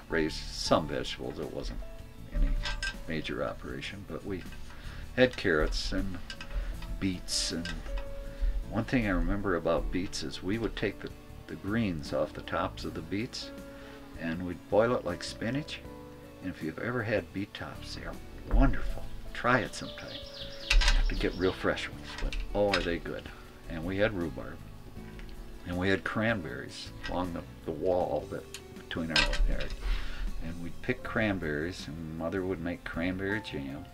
raised some vegetables. It wasn't any major operation, but we had carrots and beets. And one thing I remember about beets is we would take the greens off the tops of the beets and we'd boil it like spinach. And if you've ever had beet tops, they are wonderful. Try it sometime. You have to get real fresh ones, but oh, are they good. And we had rhubarb. And we had cranberries along the wall between our yard. And we'd pick cranberries, and Mother would make cranberry jam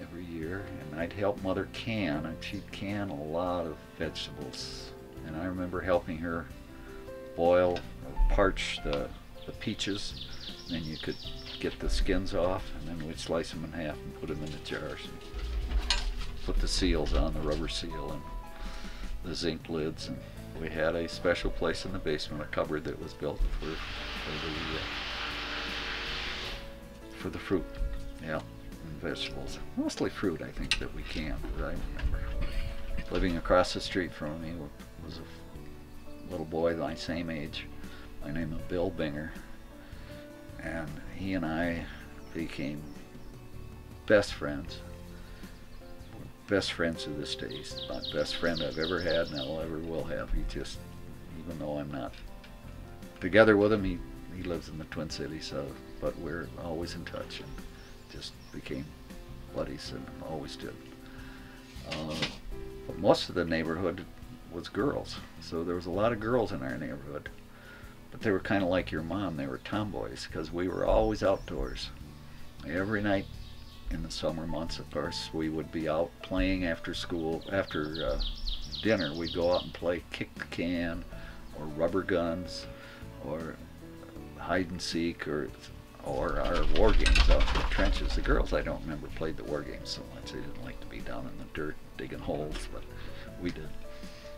every year. And I'd help Mother can, and she'd can a lot of vegetables. And I remember helping her boil or parch the peaches. And then you could get the skins off, and then we'd slice them in half and put them in the jars. And put the seals on, the rubber seal and the zinc lids. And we had a special place in the basement, a cupboard that was built for the fruit, yeah, and vegetables. Mostly fruit, I think, that we canned, that I remember. Living across the street from me was a little boy my same age, by the name of Bill Binger, and he and I became best friends. We're best friends to this day. He's my best friend I've ever had and I ever will have. He just, even though I'm not together with him, he lives in the Twin Cities, so, but we're always in touch and just became buddies and always did. But most of the neighborhood was girls, so there was a lot of girls in our neighborhood. But they were kind of like your mom. They were tomboys because we were always outdoors. Every night in the summer months, of course, we would be out playing after school. After dinner, we'd go out and play kick the can or rubber guns or hide and seek or our war games out in the trenches. The girls, I don't remember, played the war games so much. They didn't like to be down in the dirt digging holes, but we did.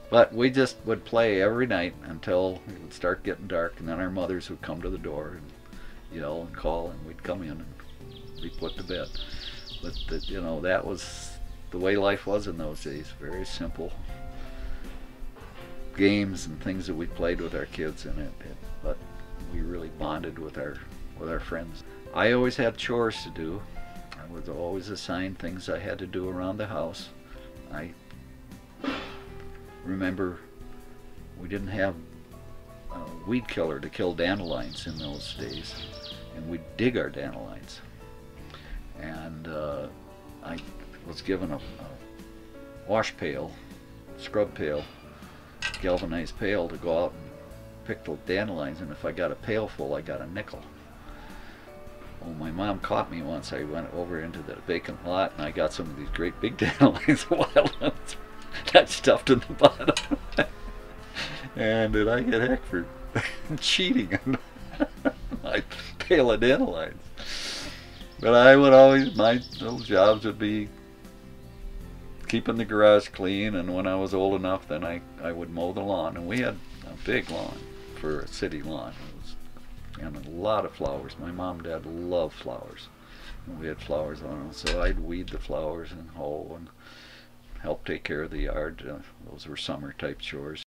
But we just would play every night until it would start getting dark, and then our mothers would come to the door and yell and call, and we'd come in and be put to bed. But you know, that was the way life was in those days. Very simple games and things that we played with our kids in it. But we really bonded with our friends. I always had chores to do. I was always assigned things I had to do around the house. I remember we didn't have a weed killer to kill dandelions in those days, and we'd dig our dandelions. And I was given a wash pail, scrub pail, galvanized pail to go out and pick the dandelions, and if I got a pail full, I got a nickel. Well, my mom caught me once. I went over into the vacant lot and I got some of these great big dandelions, wild ones. I stuffed in the bottom. And did I get heck for cheating on my pail of dandelions. But I would always, my little jobs would be keeping the garage clean, and when I was old enough, then I would mow the lawn. And we had a big lawn for a city lawn. And a lot of flowers. My mom and dad loved flowers. And we had flowers on them, so I'd weed the flowers and hoe and help take care of the yard. Those were summer type chores.